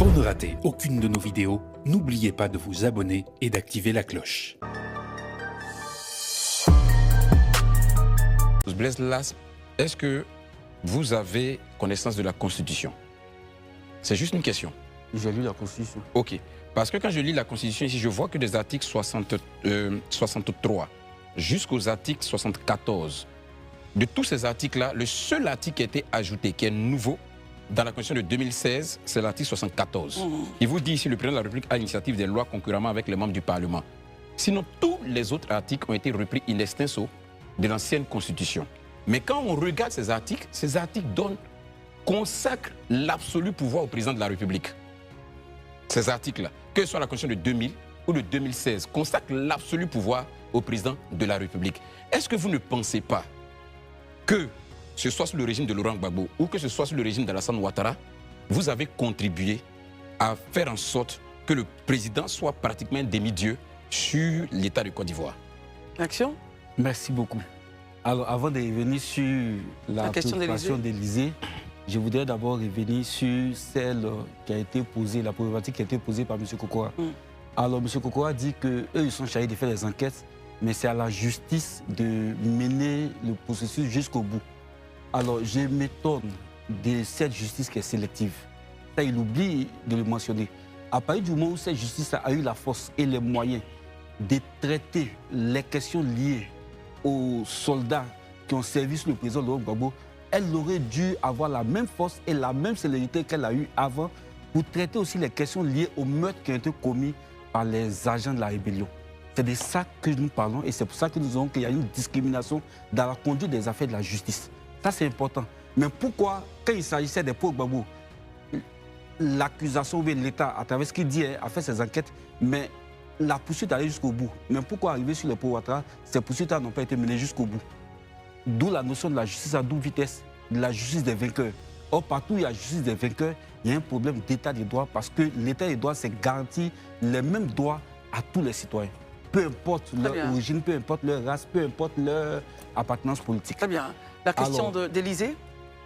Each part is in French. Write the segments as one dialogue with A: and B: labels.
A: Pour ne rater aucune de nos vidéos, n'oubliez pas de vous abonner et d'activer la cloche.
B: Blaise Lasme, est-ce que vous avez connaissance de la Constitution? C'est juste une question.
C: J'ai lu la Constitution.
B: Ok. Parce que quand je lis la Constitution ici, je vois que des articles 63 jusqu'aux articles 74. De tous ces articles-là, le seul article qui a été ajouté, qui est nouveau, dans la Constitution de 2016, c'est l'article 74. Il vous dit ici, le président de la République a l'initiative des lois concurremment avec les membres du Parlement. Sinon, tous les autres articles ont été repris in extenso de l'ancienne Constitution. Mais quand on regarde ces articles consacrent l'absolu pouvoir au président de la République. Ces articles-là, que ce soit la Constitution de 2000 ou de 2016, consacrent l'absolu pouvoir au président de la République. Est-ce que vous ne pensez pas que ce soit sous le régime de Laurent Gbagbo ou que ce soit sous le régime d'Alassane Ouattara, vous avez contribué à faire en sorte que le président soit pratiquement un demi-dieu sur l'État de Côte d'Ivoire?
D: Action.
C: Merci beaucoup. Alors, avant de revenir sur la préoccupation d'Élysée, je voudrais d'abord revenir sur celle qui a été posée, la problématique qui a été posée par M. Kokora. Alors, M. Kokora dit qu'eux, ils sont chargés de faire des enquêtes, mais c'est à la justice de mener le processus jusqu'au bout. Alors, je m'étonne de cette justice qui est sélective. Ça, il oublie de le mentionner. À partir du moment où cette justice a eu la force et les moyens de traiter les questions liées aux soldats qui ont servi sous le président Laurent Gbagbo, elle aurait dû avoir la même force et la même célérité qu'elle a eue avant pour traiter aussi les questions liées aux meurtres qui ont été commis par les agents de la rébellion. C'est de ça que nous parlons et c'est pour ça que nous disons qu'il y a une discrimination dans la conduite des affaires de la justice. Ça, c'est important. Mais pourquoi, quand il s'agissait des pauvres Gbagbo, l'accusation ou l'État, à travers ce qu'il dit, a fait ses enquêtes, mais la poursuite allait jusqu'au bout. Mais pourquoi arriver sur les pauvres Ouattara, ces poursuites n'ont pas été menées jusqu'au bout? D'où la notion de la justice à double vitesse, de la justice des vainqueurs. Or, partout où il y a justice des vainqueurs, il y a un problème d'état des droits parce que l'état des droits, c'est garantir les mêmes droits à tous les citoyens. Peu importe leur origine, peu importe leur race, peu importe leur appartenance politique.
D: Très bien. La question d'Élysée?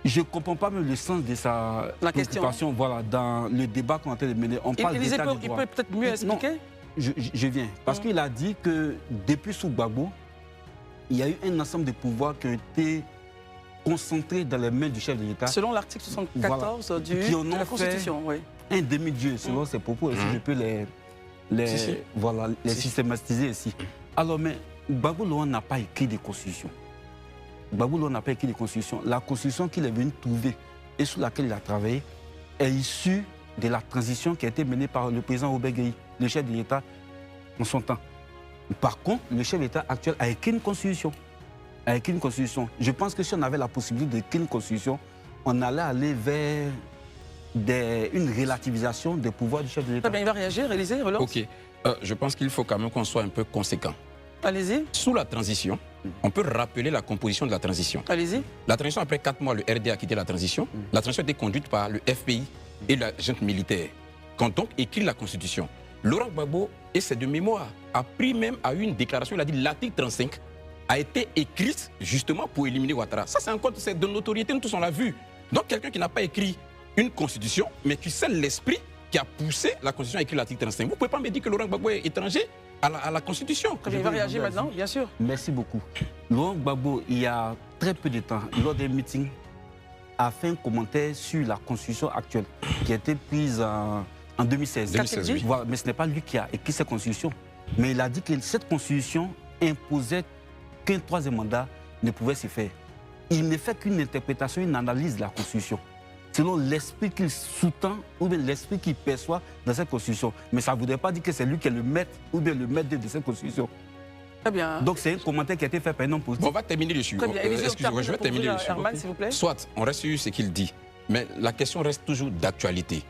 C: Je ne comprends pas même le sens de sa préoccupation. Voilà, dans le débat qu'on est en train de mener. On parle d'état des droits.
D: Il peut peut-être mieux expliquer?
C: Non, je viens. Parce qu'il a dit que depuis sous Gbagbo, il y a eu un ensemble de pouvoirs qui ont été concentrés dans les mains du chef de l'État.
D: Selon l'article 74 de la Constitution, oui.
C: Un demi-dieu, selon ses propos. Si je peux les systématiser ici. Alors, mais Gbagbo Laurent n'a pas écrit de constitution. Gbagbo Laurent n'a pas écrit de constitution. La constitution qu'il est venu trouver et sur laquelle il a travaillé est issue de la transition qui a été menée par le président Robert Gueye, le chef de l'État, en son temps. Par contre, le chef de l'État actuel a écrit une constitution. Je pense que si on avait la possibilité d'écrire une constitution, on allait aller vers une relativisation des pouvoirs du chef de l'État.
D: Très bien, il va réagir, Élysée, relance.
B: Ok. Je pense qu'il faut quand même qu'on soit un peu conséquent.
D: Allez-y.
B: Sous la transition, on peut rappeler la composition de la transition.
D: Allez-y.
B: La transition, après 4 mois, le RD a quitté la transition. La transition a été conduite par le FPI et la junte militaire, qui ont donc écrit la Constitution. Laurent Gbagbo, et c'est de mémoire, a eu une déclaration, il a dit l'article 35 a été écrite justement pour éliminer Ouattara. Ça, c'est de notoriété, nous tous on l'a vu. Donc quelqu'un qui n'a pas écrit une constitution, mais qui sait l'esprit qui a poussé la constitution à écrire l'article 35. Vous ne pouvez pas me dire que Laurent Gbagbo est étranger à la constitution.
D: Il va réagir maintenant, bien sûr.
C: Merci beaucoup. Laurent Gbagbo, il y a très peu de temps, lors des meetings, a fait un commentaire sur la constitution actuelle qui a été prise en 2016.
B: 2016, oui.
C: Voilà, mais ce n'est pas lui qui a écrit cette constitution. Mais il a dit que cette constitution imposait qu'un troisième mandat ne pouvait se faire. Il ne fait qu'une interprétation, une analyse de la constitution, selon l'esprit qu'il sous-tend ou bien l'esprit qu'il perçoit dans cette constitution. Mais ça ne voudrait pas dire que c'est lui qui est le maître ou bien le maître de cette constitution.
D: Très bien.
C: Donc c'est un commentaire qui a été fait par un homme politique.
B: Bon, on va terminer dessus. Excusez-moi, je vais terminer dessus.
D: Herman, s'il vous plaît.
B: Soit on reste sur ce qu'il dit, mais la question reste toujours d'actualité.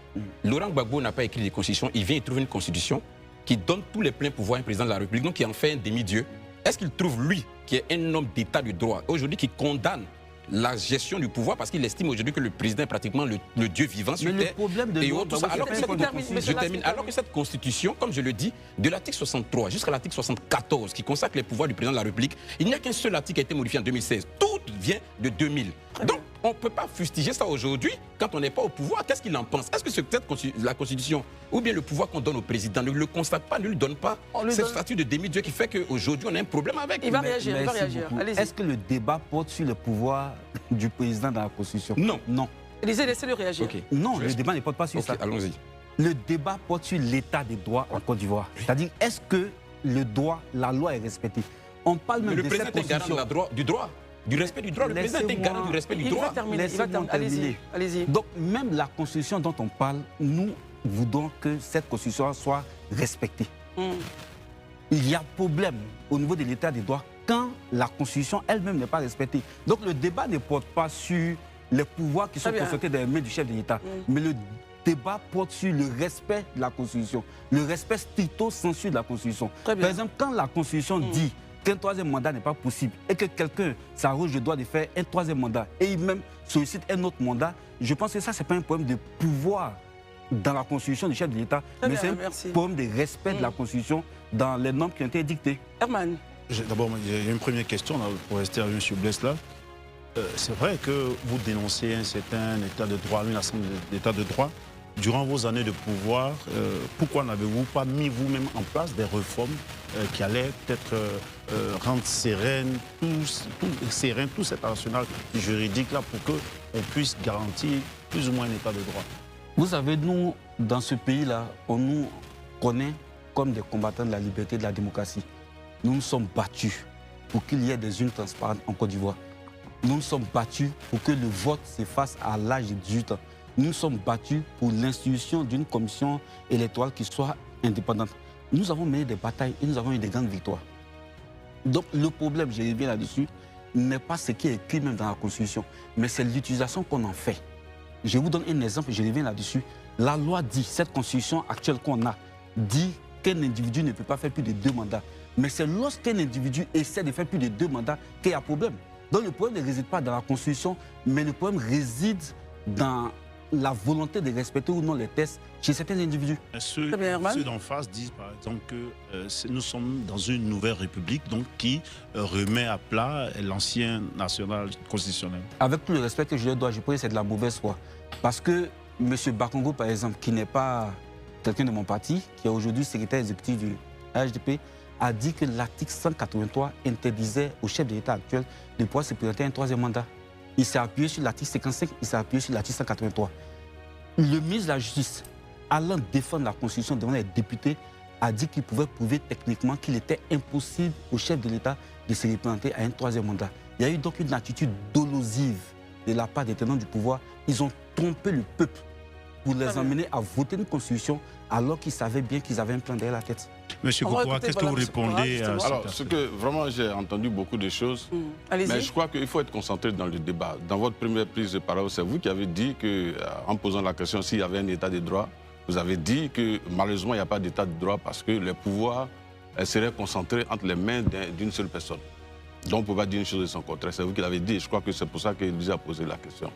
B: Laurent Gbagbo n'a pas écrit de constitution, il vient y trouver une constitution qui donne tous les pleins pouvoirs à un président de la République, donc qui en fait un demi-dieu. Est-ce qu'il trouve, lui, qui est un homme d'état de droit, aujourd'hui qui condamne la gestion du pouvoir parce qu'il estime aujourd'hui que le président est pratiquement le Dieu vivant sur terre. Et autres, alors que cette constitution, comme je le dis, de l'article 63 jusqu'à l'article 74 qui consacre les pouvoirs du président de la République, il n'y a qu'un seul article qui a été modifié en 2016. Tout vient de 2000. Donc on ne peut pas fustiger ça aujourd'hui quand on n'est pas au pouvoir. Qu'est-ce qu'il en pense? Est-ce que c'est peut-être la Constitution ou bien le pouvoir qu'on donne au président ne le constate pas, ne lui donne pas cette statut de demi-dieu qui fait qu'aujourd'hui on a un problème avec?
D: Il va réagir, il va réagir.
C: Est-ce que le débat porte sur le pouvoir du président dans la Constitution?
B: Non.
C: Non.
D: Élisée, laissez-le réagir.
B: Okay.
C: Non, le débat ne porte pas sur ça.
B: Allons-y.
C: Le débat porte sur l'état des droits en Côte d'Ivoire. C'est-à-dire, est-ce que la loi est respectée? On parle même de cette constitution.
B: Du droit, du respect du droit. Le président est garant du respect du droit.
D: Il va terminer. Allez-y.
C: Donc, même la constitution dont on parle, nous voudrons que cette constitution soit respectée. Il y a problème au niveau de l'état des droits quand la constitution elle-même n'est pas respectée. Donc, le débat ne porte pas sur les pouvoirs qui sont concentrés dans les mains du chef de l'État, mais le débat porte sur le respect de la Constitution, le respect stricto sensu de la Constitution. Par exemple, quand la Constitution dit qu'un troisième mandat n'est pas possible et que quelqu'un s'arroge le droit de faire un troisième mandat et il même sollicite un autre mandat, je pense que ça, ce n'est pas un problème de pouvoir dans la Constitution du chef de l'État, mais c'est un problème de respect de la Constitution dans les normes qui ont été dictées.
D: Herman.
E: D'abord, il y a une première question là, pour rester à M. Bless là. C'est vrai que vous dénoncez un certain état de droit, une assemblée d'état de droit. Durant vos années de pouvoir, pourquoi n'avez-vous pas mis vous-même en place des réformes qui allaient peut-être rendre sereine tout cet arsenal juridique-là pour qu'on puisse garantir plus ou moins un état de droit?
C: Vous savez, nous, dans ce pays-là, on nous connaît comme des combattants de la liberté et de la démocratie. Nous nous sommes battus pour qu'il y ait des urnes transparentes en Côte d'Ivoire. Nous nous sommes battus pour que le vote s'efface à l'âge de 18 ans. Nous nous sommes battus pour l'institution d'une commission électorale qui soit indépendante. Nous avons mené des batailles et nous avons eu des grandes victoires. Donc le problème, je reviens là-dessus, n'est pas ce qui est écrit même dans la Constitution, mais c'est l'utilisation qu'on en fait. Je vous donne un exemple, je reviens là-dessus. La loi dit, cette Constitution actuelle qu'on a, dit qu'un individu ne peut pas faire plus de 2 mandats. Mais c'est lorsqu'un individu essaie de faire plus de 2 mandats qu'il y a problème. Donc le problème ne réside pas dans la Constitution, mais le problème réside dans la volonté de respecter ou non les tests chez certains individus.
E: Ceux d'en face disent par exemple que nous sommes dans une nouvelle république donc, qui remet à plat l'ancien national constitutionnel. Avec
C: tout le respect que je lui dois, je pense que c'est de la mauvaise foi. Parce que M. Bakongo, par exemple, qui n'est pas quelqu'un de mon parti, qui est aujourd'hui secrétaire exécutif du HDP, a dit que l'article 183 interdisait au chef de l'État actuel de pouvoir se présenter un 3e mandat. Il s'est appuyé sur l'article 55, il s'est appuyé sur l'article 183. Le ministre de la Justice, allant défendre la Constitution devant les députés, a dit qu'il pouvait prouver techniquement qu'il était impossible au chef de l'État de se représenter à un 3e mandat. Il y a eu donc une attitude dolosive de la part des tenants du pouvoir. Ils ont trompé le peuple pour les emmener à voter une Constitution alors qu'ils savaient bien qu'ils avaient un plan derrière la tête.
E: Monsieur Kokora, qu'est-ce que vous répondez à ça?
F: Alors, ce que vraiment j'ai entendu beaucoup de choses, mais je crois qu'il faut être concentré dans le débat. Dans votre première prise de parole, c'est vous qui avez dit qu'en posant la question s'il y avait un état de droit, vous avez dit que malheureusement il n'y a pas d'état de droit parce que les pouvoirs seraient concentrés entre les mains d'une seule personne. Donc on ne peut pas dire une chose de son contraire. C'est vous qui l'avez dit et je crocrois que c'est pour ça qu'il vous a posé la question.